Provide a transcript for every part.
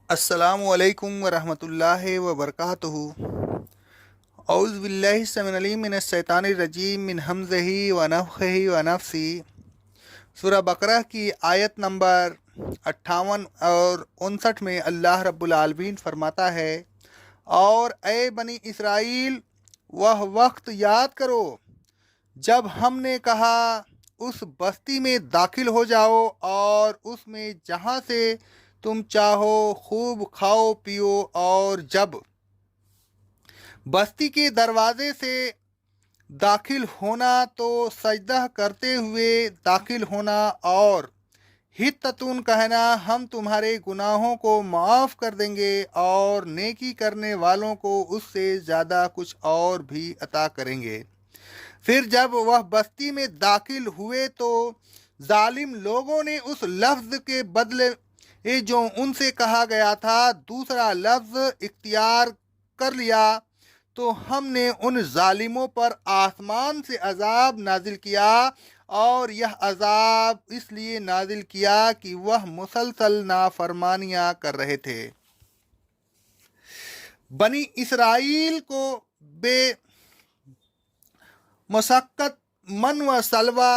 السلام علیکم ورحمۃ اللہ وبرکاتہ۔ اعوذ باللہ السمیع العلیم من الشیطان الرجیم من حمزہ ونفخہ ونفثہ۔ سورہ بقرہ کی آیت نمبر 58 اور 59 میں اللہ رب العالمین فرماتا ہے، اور اے بنی اسرائیل، وہ وقت یاد کرو جب ہم نے کہا اس بستی میں داخل ہو جاؤ اور اس میں جہاں سے تم چاہو خوب کھاؤ پیو، اور جب بستی کے دروازے سے داخل ہونا تو سجدہ کرتے ہوئے داخل ہونا، اور حتتون کہنا ہم تمہارے گناہوں کو معاف کر دیں گے اور نیکی کرنے والوں کو اس سے زیادہ کچھ اور بھی عطا کریں گے۔ پھر جب وہ بستی میں داخل ہوئے تو ظالم لوگوں نے اس لفظ کے بدلے جو ان سے کہا گیا تھا دوسرا لفظ اختیار کر لیا، تو ہم نے ان ظالموں پر آسمان سے عذاب نازل کیا، اور یہ عذاب اس لیے نازل کیا کہ وہ مسلسل نافرمانیاں کر رہے تھے۔ بنی اسرائیل کو بے مشقت من و سلوہ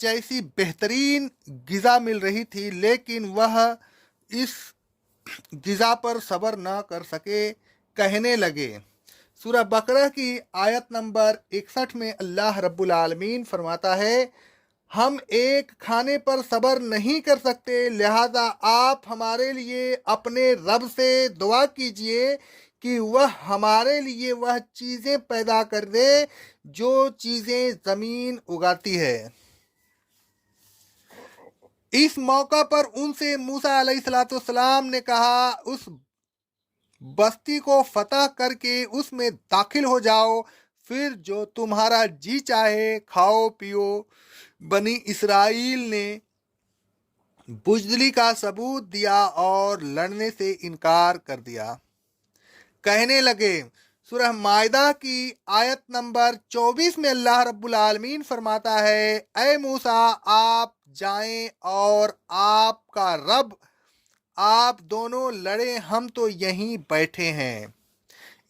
جیسی بہترین غذا مل رہی تھی، لیکن وہ اس غذا پر صبر نہ کر سکے۔ کہنے لگے، سورہ بقرہ کی آیت نمبر 61 میں اللہ رب العالمین فرماتا ہے، ہم ایک کھانے پر صبر نہیں کر سکتے، لہذا آپ ہمارے لیے اپنے رب سے دعا کیجئے کہ وہ ہمارے لیے وہ چیزیں پیدا کر دے جو چیزیں زمین اگاتی ہے۔ اس موقع پر ان سے موسیٰ علیہ السلام نے کہا، اس بستی کو فتح کر کے اس میں داخل ہو جاؤ، پھر جو تمہارا جی چاہے کھاؤ پیو۔ بنی اسرائیل نے بزدلی کا ثبوت دیا اور لڑنے سے انکار کر دیا۔ کہنے لگے، سورہ مائدہ کی آیت نمبر 24 میں اللہ رب العالمین فرماتا ہے، اے موسیٰ آپ جائیں اور آپ کا رب آپ دونوں لڑیں، ہم تو یہیں بیٹھے ہیں۔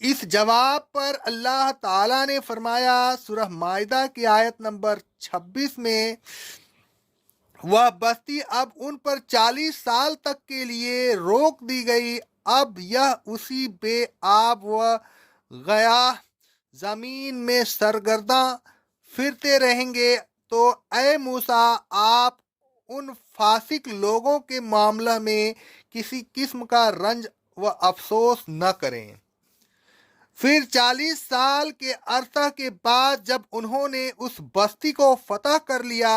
اس جواب پر اللہ تعالیٰ نے فرمایا سورہ مائدہ کی آیت نمبر 26 میں، وہ بستی اب ان پر 40 سال تک کے لیے روک دی گئی، اب یہ اسی بے آب و گیاہ زمین میں سرگرداں پھرتے رہیں گے۔ تو اے موسیٰ آپ ان فاسق لوگوں کے معاملہ میں کسی قسم کا رنج و افسوس نہ کریں۔ پھر 40 سال کے عرصہ کے بعد جب انہوں نے اس بستی کو فتح کر لیا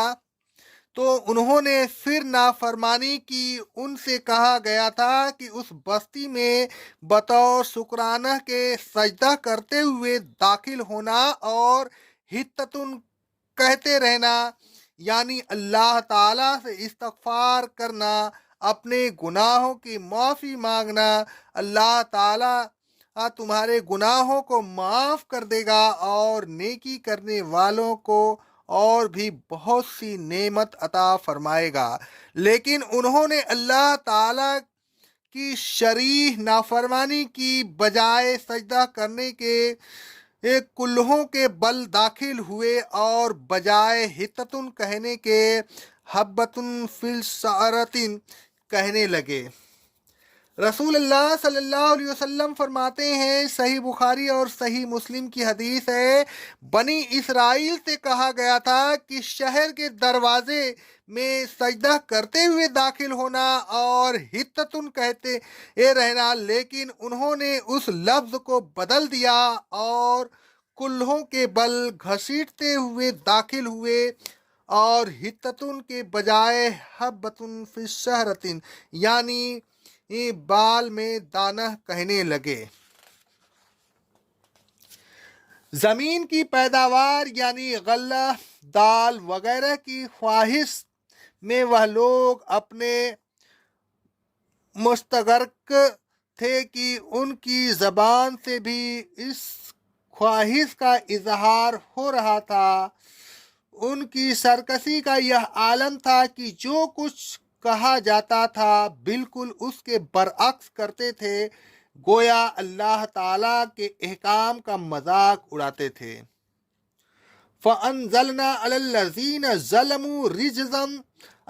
تو انہوں نے پھر نافرمانی کی۔ ان سے کہا گیا تھا کہ اس بستی میں بطور شکرانہ کے سجدہ کرتے ہوئے داخل ہونا اور حتتن کہتے رہنا، یعنی اللہ تعالیٰ سے استغفار کرنا، اپنے گناہوں کی معافی مانگنا۔ اللہ تعالیٰ تمہارے گناہوں کو معاف کر دے گا اور نیکی کرنے والوں کو اور بھی بہت سی نعمت عطا فرمائے گا۔ لیکن انہوں نے اللہ تعالیٰ کی شرعی نافرمانی کی بجائے سجدہ کرنے کے کلہوں کے بل داخل ہوئے اور بجائے حتتن کہنے کے حبتن فی الشعرتن کہنے لگے۔ رسول اللہ صلی اللہ علیہ وسلم فرماتے ہیں، صحیح بخاری اور صحیح مسلم کی حدیث ہے، بنی اسرائیل سے کہا گیا تھا کہ شہر کے دروازے میں سجدہ کرتے ہوئے داخل ہونا اور حتتن کہتے رہنا، لیکن انہوں نے اس لفظ کو بدل دیا اور کلہوں کے بل گھسیٹتے ہوئے داخل ہوئے اور حتتن کے بجائے حبتن فی الشعرتن یعنی بال میں دانہ کہنے لگے۔ زمین کی پیداوار یعنی غلہ دال وغیرہ کی خواہش میں وہ لوگ اپنے مستغرق تھے کہ ان کی زبان سے بھی اس خواہش کا اظہار ہو رہا تھا۔ ان کی سرکشی کا یہ عالم تھا کہ جو کچھ کہا جاتا تھا بالکل اس کے برعکس کرتے تھے، گویا اللہ تعالیٰ کے احکام کا مذاق اڑاتے تھے۔ فَأَنزَلْنَا عَلَى الَّذِينَ ظَلَمُوا رِجْزًا،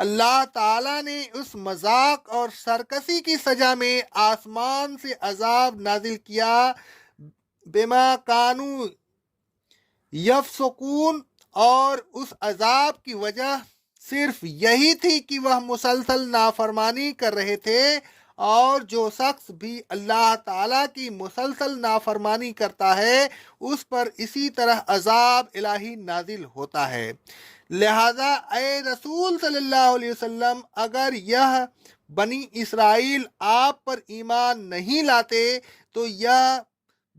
اللہ تعالیٰ نے اس مذاق اور سرکشی کی سزا میں آسمان سے عذاب نازل کیا، بما کانوا یفسقون، اور اس عذاب کی وجہ صرف یہی تھی کہ وہ مسلسل نافرمانی کر رہے تھے، اور جو شخص بھی اللہ تعالیٰ کی مسلسل نافرمانی کرتا ہے اس پر اسی طرح عذاب الہی نازل ہوتا ہے۔ لہذا اے رسول صلی اللہ علیہ وسلم، اگر یہ بنی اسرائیل آپ پر ایمان نہیں لاتے تو یہ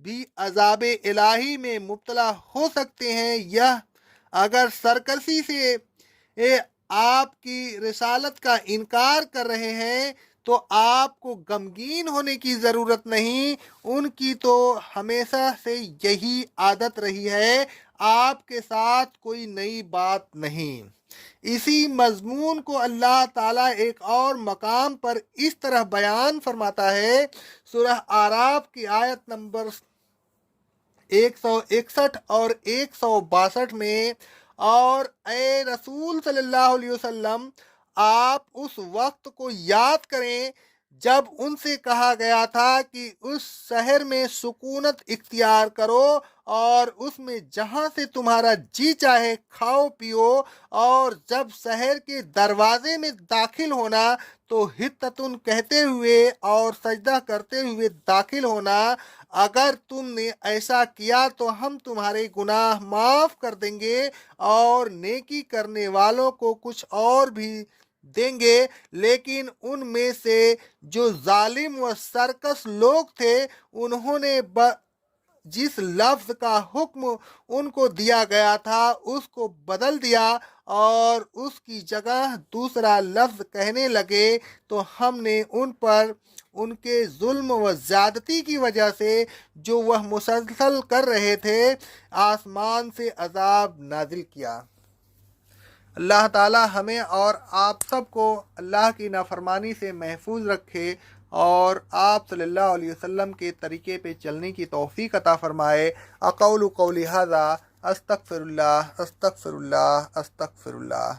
بھی عذاب الہی میں مبتلا ہو سکتے ہیں۔ یہ اگر سرکشی سے آپ کی رسالت کا انکار کر رہے ہیں تو آپ کو غمگین ہونے کی ضرورت نہیں، ان کی تو ہمیشہ سے یہی عادت رہی ہے، آپ کے ساتھ کوئی نئی بات نہیں۔ اسی مضمون کو اللہ تعالیٰ ایک اور مقام پر اس طرح بیان فرماتا ہے، سورہ اعراف کی آیت نمبر 161 اور 162 میں، اور اے رسول صلی اللہ علیہ وسلم، آپ اس وقت کو یاد کریں جب ان سے کہا گیا تھا کہ اس شہر میں سکونت اختیار کرو اور اس میں جہاں سے تمہارا جی چاہے کھاؤ پیو، اور جب شہر کے دروازے میں داخل ہونا تو حطتن کہتے ہوئے اور سجدہ کرتے ہوئے داخل ہونا، اگر تم نے ایسا کیا تو ہم تمہارے گناہ معاف کر دیں گے اور نیکی کرنے والوں کو کچھ اور بھی دیں گے۔ لیکن ان میں سے جو ظالم و سرکش لوگ تھے، انہوں نے جس لفظ کا حکم ان کو دیا گیا تھا اس کو بدل دیا اور اس کی جگہ دوسرا لفظ کہنے لگے، تو ہم نے ان پر ان کے ظلم و زیادتی کی وجہ سے جو وہ مسلسل کر رہے تھے آسمان سے عذاب نازل کیا۔ اللہ تعالی ہمیں اور آپ سب کو اللہ کی نافرمانی سے محفوظ رکھے اور آپ صلی اللہ علیہ وسلم کے طریقے پہ چلنے کی توفیق عطا فرمائے۔ اقول قولی ھذا، استغفر اللہ استغفر اللہ استغفر اللہ۔